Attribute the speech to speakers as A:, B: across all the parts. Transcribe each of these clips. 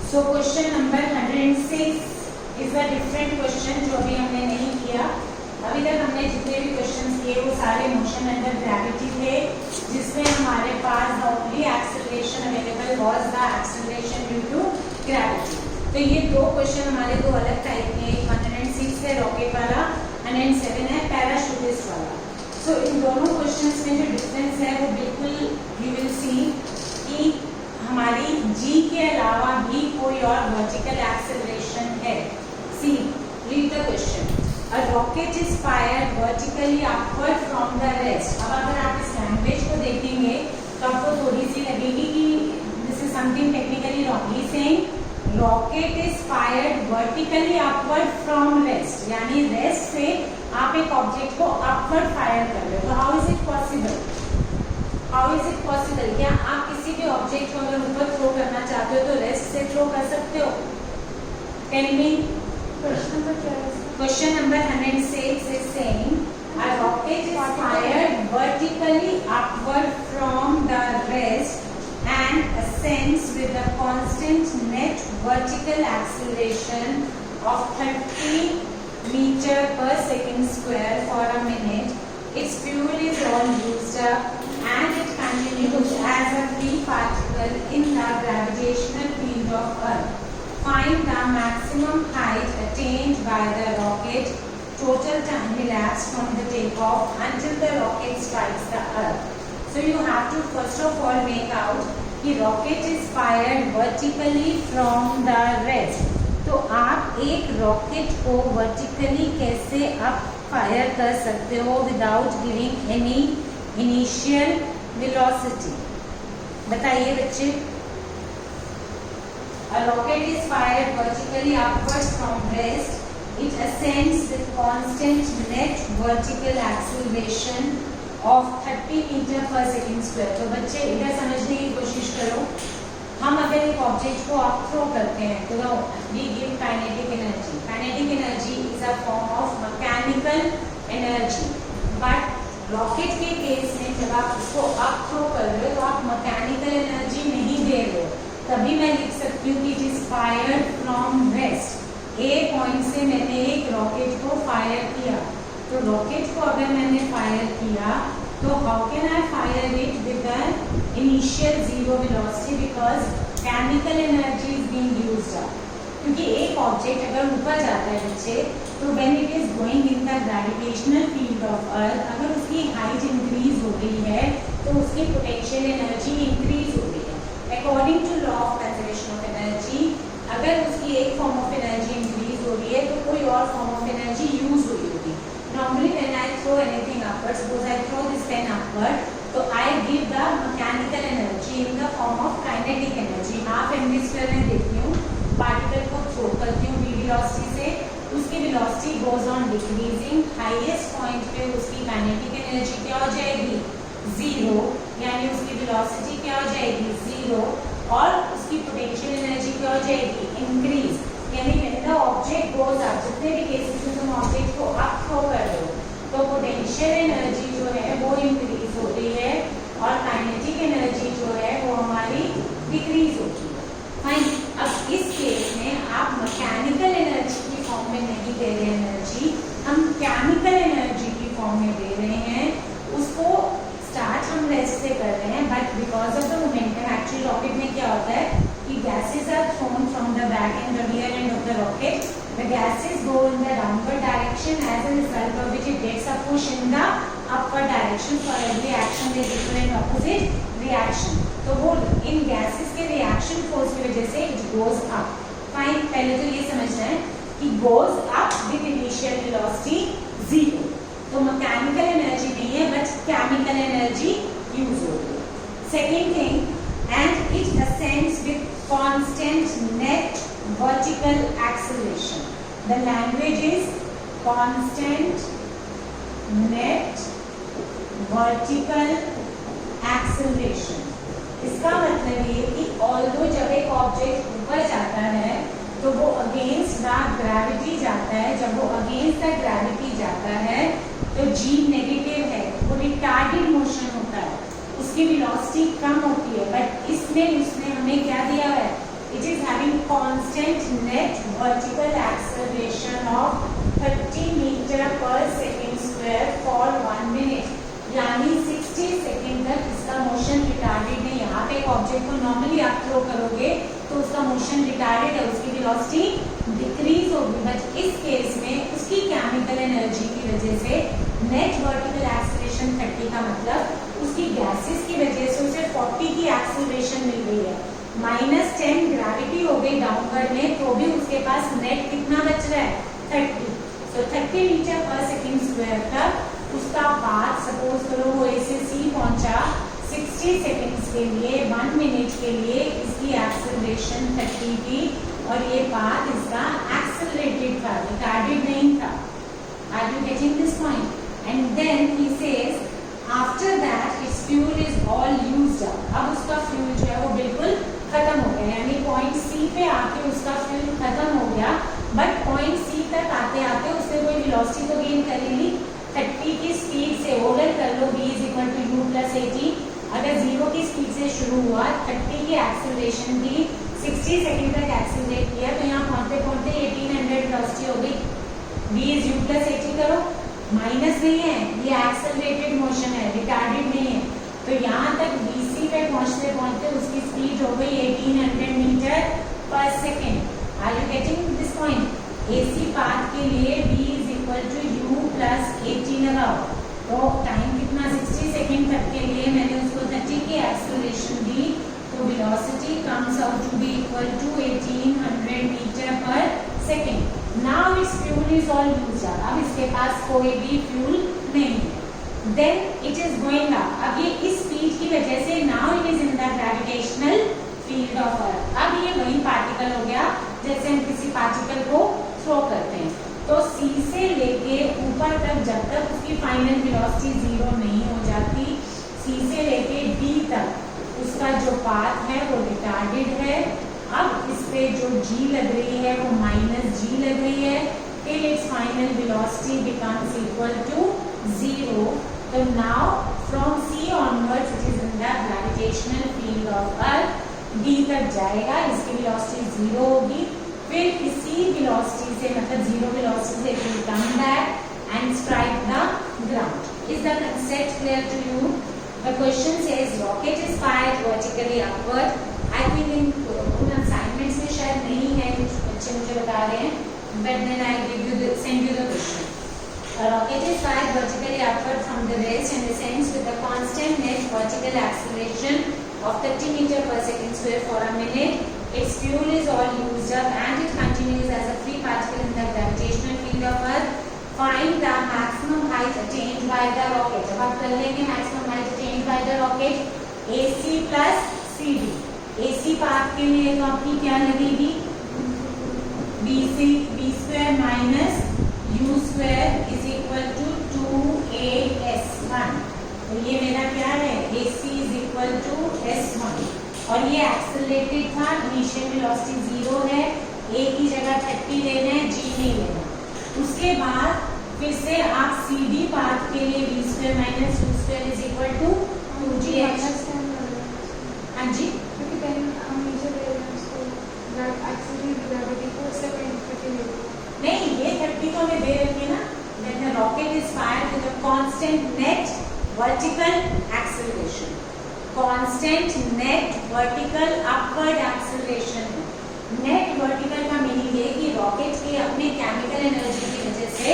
A: So question number 106 is a different question जो अभी हमने नहीं किया। अभी तक हमने जितने भी क्वेश्चंस किए वो सारे मोशन अंडर ग्रेविटी थे, जिसमें हमारे पास the only acceleration available was the acceleration due to gravity. तो ये दो क्वेश्चन हमारे दो अलग टाइप के, 106 है रॉकेट वाला, 107 है पैराशूटिस्ट वाला। सो इन दोनों क्वेश्चंस में जो डिफरेंस है वो बिल्कुल यू विल सी कि हमारी g के अलावा भी कोई और वर्टिकल एक्सेलरेशन है। See read the question, a rocket is fired vertically upward from the rest. अब अगर आप इस लैंग्वेज को देखेंगे तो आपको थोड़ी सी लगेगी कि this is something technically wrong. He saying rocket is fired vertically upward from rest, यानी रेस्ट से आप एक ऑब्जेक्ट को अपवर्ड फायर कर रहे हो। तो how is it possible? How is it possible? क्या आप किसी भी ऑब्जेक्ट को अगर ऊपर थ्रो करना चाहते हो तो रेस्ट से थ्रो कर सकते हो? Tell me. Question number 106 is saying a rocket is fired vertically upward from the rest and ascends with a constant net vertical acceleration of 30 meter per second square for a minute. Its fuel is all used up and it continues as a free particle in the gravitational field of Earth. Find the maximum height attained by the rocket, total time elapsed from the takeoff until the rocket strikes the Earth. So you have to first of all make out कि rocket is fired vertically from the rest. तो आप एक rocket को vertically कैसे आप fire कर सकते हो without giving any initial velocity? बताइए बच्चे। A rocket is fired vertically upwards from rest. It ascends with constant net vertical acceleration of 30 meter per second square. तो बच्चे इधर समझने की कोशिश करो। हम अगर एक ऑब्जेक्ट को आप थ्रो करते हैं तो we give kinetic energy. Kinetic energy is a form of mechanical energy, but rocket के केस में जब आप उसको अप थ्रो कर रहे हो तो आप मैकेनिकल एनर्जी नहीं दे रहे हो। तभी मैं लिख सकती हूँ कि it is fired from rest. A point से मैंने एक रॉकेट को फायर किया, तो रॉकेट को अगर मैंने फायर किया तो how can I fire it with an initial zero velocity, because chemical energy is being used up. क्योंकि एक ऑब्जेक्ट अगर ऊपर जाता है बच्चे तो when it is going in the gravitational field of अर्थ, अगर उसकी हाइट इंक्रीज हो रही है तो उसकी पोटेंशियल एनर्जी इंक्रीज हो रही है। According to law of conservation of energy, अगर उसकी एक फॉर्म ऑफ एनर्जी इंक्रीज हो रही है तो कोई और फॉर्म ऑफ एनर्जी यूज हुई होगी। Normally when I throw anything upward, suppose I throw this pen upward, so I give the mechanical energy in the form of kinetic energy. Half mv square में देखती हूँ, particle को throw करती हूँ v velocity से, उसकी velocity goes on decreasing. Highest point पे उसकी काइनेटिक एनर्जी क्या हो जाएगी? जीरो, यानी उसकी वेलोसिटी क्या हो जाएगी? जीरो, और उसकी पोटेंशियल एनर्जी क्या हो जाएगी? इंक्रीज। यानी when the object goes up, जितने भी केसेस में तुम ऑब्जेक्ट को अप थ्रो कर रहे हो तो पोटेंशियल एनर्जी जो है वो इंक्रीज हो रही है और काइनेटिक एनर्जी जो है वो हमारी डिक्रीज होती है। फाइन। अब इस केस में आप मैकेनिकल एनर्जी की फॉर्म में नहीं दे रहे एनर्जी, हम केमिकल एनर्जी की फॉर्म में दे रहे हैं। उसको स्टार्ट हम रेस्ट से कर रहे हैं, but because of the momentum, actually rocket में क्या होता है कि gases are thrown from the back and the rear end of the rocket. The gases go in the downward direction, as a result of which it gets a push in the upward direction. For every action there is different opposite reaction. तो वो इन gases के reaction force की वजह से it goes up. Fine. पहले तो ये समझना है कि goes up with initial velocity zero. तो मैकेनिकल एनर्जी नहीं है बट केमिकल एनर्जी यूज हो रही है। Second thing, and it ascends with constant net vertical acceleration. The language is constant net vertical acceleration. इसका मतलब ये कि ऑल्दो जब एक ऑब्जेक्ट ऊपर जाता है तो वो अगेंस्ट द ग्रेविटी जाता है। जब वो अगेंस्ट द ग्रेविटी जाता है तो g नेगेटिव है, वो रिटार्डेड मोशन होता है, उसकी वेलोसिटी कम होती है। बट इसमें उसने हमें क्या दिया है? It is having constant net vertical acceleration of 30 meter per second square for 1 minute, यानी 60 सेकेंड तक इसका मोशन रिटार्डेड नहीं है। आप एक ऑब्जेक्ट को नॉर्मली आप थ्रो करोगे तो उसका मोशन रिटार्डेड है, उसकी वेलोसिटी डिक्रीज होगी, बट इस केस में उसकी केमिकल एनर्जी की वजह से नेट वर्टिकल एक्सेलरेशन 30 का मतलब उसकी गैसेस की वजह से उसे 40 की एक्सेलरेशन मिल गई है, -10 ग्रेविटी हो गई डाउनवर्ड में, तो भी उसके पास नेट कितना बच रहा है 30। सो 30 मीटर पर सेकेंड स्क्वायर तक उसका पाथ सपोज करो वो ए से सी पहुंचा 60 सेकेंड्स के लिए, 1 मिनट के लिए, इसकी एक्सेलरेशन 30 थी और ये पाथ इसका एक्सेलरेटेड था, रिटार्डेड नहीं था। Are you getting this point? And then he says after that its fuel is all used up. अब उसका फ्यूल जो है वो बिल्कुल खत्म हो गया, यानी पॉइंट सी पे आके उसका फ्यूल खत्म हो गया, बट पॉइंट सी तक आते आते उसने कोई वेलोसिटी तो गेन कर ली 30 की स्पीड से। ओवर कर लो v = u + 80। अगर 0 की स्पीड से शुरू हुआ, 30 की एक्सेलरेशन की, 60 सेकंड तक एक्सेलरेट किया, तो यहाँ पहुंचते पहुंचते 1800 वेलोसिटी हो गई। v = u + 80 करो, माइनस नहीं है, ये एक्सेलरेटेड मोशन है, रिटार्डेड नहीं है, तो यहाँ तक vc पे पहुंचते पहुंचते उसकी स्पीड हो गई 1800 मीटर पर second. Are you getting this point? AC path के लिए v = u + 80 लगाओ, तो टाइम कितना 60 सेकेंड तक के लिए मैंने उसको 30 की एक्सेलरेशन दी, तो velocity comes out to be equal to 1800 metre पर second. Now its fuel is all used up, अब इसके पास कोई भी फ्यूल नहीं है। Then it is going up, अब ये इस स्पीड की वजह से now it is in the gravitational field of earth. अब ये वही पार्टिकल हो गया जैसे हम किसी पार्टिकल को थ्रो करते हैं, तो C से लेके ऊपर तक जब तक उसकी फाइनल वेलोसिटी 0 नहीं हो जाती, C से लेके D तक उसका जो पाथ है वो रिटार्डेड है। अब इस पे जो G लग रही है वो -G लग रही है, till its final velocity becomes equal to 0. So now from C onwards it is in the gravitational field of Earth, D तक जाएगा, इसकी वेलोसिटी 0 होगी, फिर इसी वेलोसिटी से मतलब 0 वेलोसिटी से it will come back and strike the ground. Is the concept clear to you? The question says rocket is fired vertically upward. I think in assignments में शायद नहीं है, कुछ बच्चे मुझे बता रहे हैं, but then I send you the question. A rocket is fired vertically upward from the rest and descends with a constant net vertical acceleration of 30 meter per second square for a minute. Its fuel is all used up and it continues as a free particle in the gravitational field of Earth. Find the maximum height attained by the rocket. अब आप कर लेंगे maximum height attained by the rocket, AC plus CD. AC path के लिए तो आपकी क्या लगेगी? b square minus u square is equal to 2as1. तो ये मेरा क्या है? AC is equal to s1 और ये एक्सेलरेटेड था, इनिशियल वेलोसिटी 0 है, a की जगह 30 लेना है, g नहीं लेना। उसके बाद फिर से आप CD पाथ के लिए v square minus u square is equal to 2gh। हाँ जी, नहीं ये 30 तो हमें दे रखी है ना। When the rocket is fired with a constant net vertical acceleration, constant net vertical upward acceleration। Net vertical का मीनिंग ये कि रॉकेट की अपने केमिकल एनर्जी की वजह से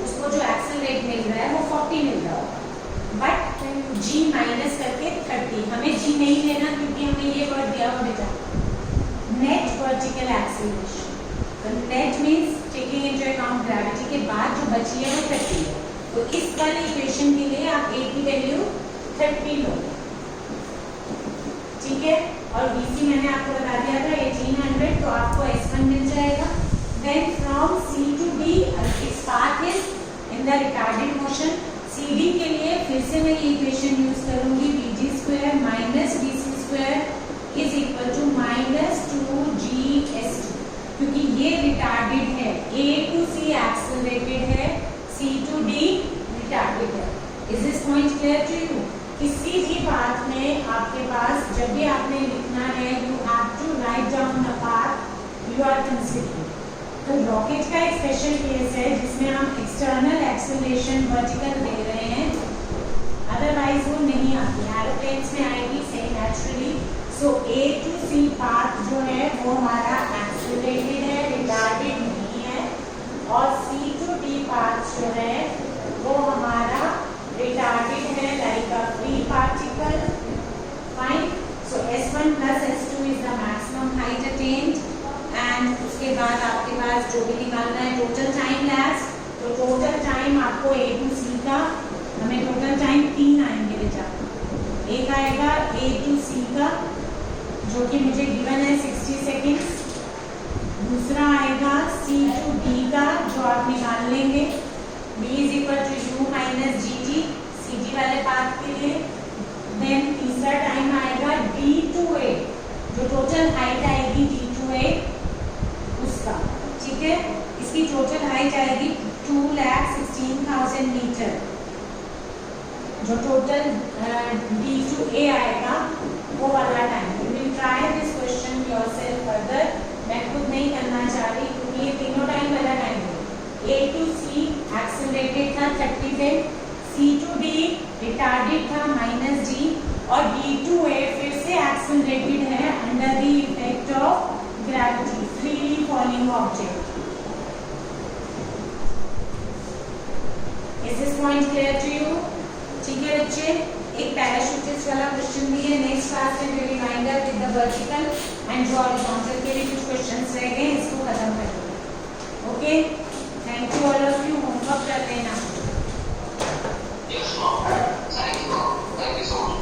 A: उसको जो एक्सेलरेट मिल रहा है वो 40 मिल रहा होगा, बट g माइनस करके 30। हमें g नहीं लेना क्योंकि हमें ये वर्ड दिया हुआ बेटा, नेट वर्टिकल एक्सेलरेशन। तो net means taking into account gravity के बाद जो बची है वो 30 है। तो इस वाले इक्वेशन के लिए आप a की वैल्यू 30 लो, ठीक है। और BC मैंने आपको बता दिया था 1800, तो आपको S1 मिल जाएगा। Then from C to D its path is in the retarded motion। CD के लिए फिर से मैं ये इक्वेशन यूज करूंगी, BG² minus BC² is equal to -2GS2, क्योंकि ये रिटार्डेड है, A to C एक्सेलरेटेड है, C to D रिटार्डेड है। Is this point clear to you? किसी भी पाथ में आपके पास जब भी आपने लिखना है, you have you are considering. तो रॉकेट का एक स्पेशल केस है जिसमें हम एक्सटर्नल एक्सेलरेशन वर्टिकल दे रहे हैं, अदरवाइज वो नहीं आती, एरोप्लेन्स में आएगी से naturally. So A to C path जो है वो हमारा एक्सेलरेटेड है, रिटार्डेड नहीं है, और सी टू डी पाथ जो है वो हमारा रिटार्डेड है, like a free particle. Fine. So S1 plus S2 is the maximum height attained, and उसके बाद आपके पास जो भी निकालना है टोटल टाइम लैप्स। तो टोटल टाइम आपको A to C का, हमें टोटल टाइम 3 आएंगे बेटा। एक आएगा A to C का जो कि मुझे गिवन है 60 सेकेंड्स। दूसरा आएगा C to D का जो आप निकाल लेंगे, B is equal to U minus GT CT वाले पाथ के लिए। देन तीसरा टाइम आएगा D to A जो टोटल हाइट आएगी D to A उसका, ठीक है। इसकी टोटल हाइट आएगी 2,16,000 मीटर। जो टोटल D to A आएगा वो वाला time. You will try this question yourself further, मैं खुद नहीं करना चाह रही क्योंकि ये तीनों टाइम अलग आएंगे। A to C एक्सेलरेटेड था 30 पे, C to D रिटार्डेड था -d, और D to A फिर से एक्सेलरेटेड है under the effect of gravity, freely falling object. Is this point clear to you? ठीक है बच्चे, एक पैराशूटिस्ट वाला क्वेश्चन भी है नेक्स्ट क्लास में, reminder with the vertical and जो हॉरिजॉन्टल के लिए कुछ क्वेश्चंस रह गए इसको खत्म करेंगे। Okay, thank you all of you, homework कर लेना।
B: Yes, ma'am.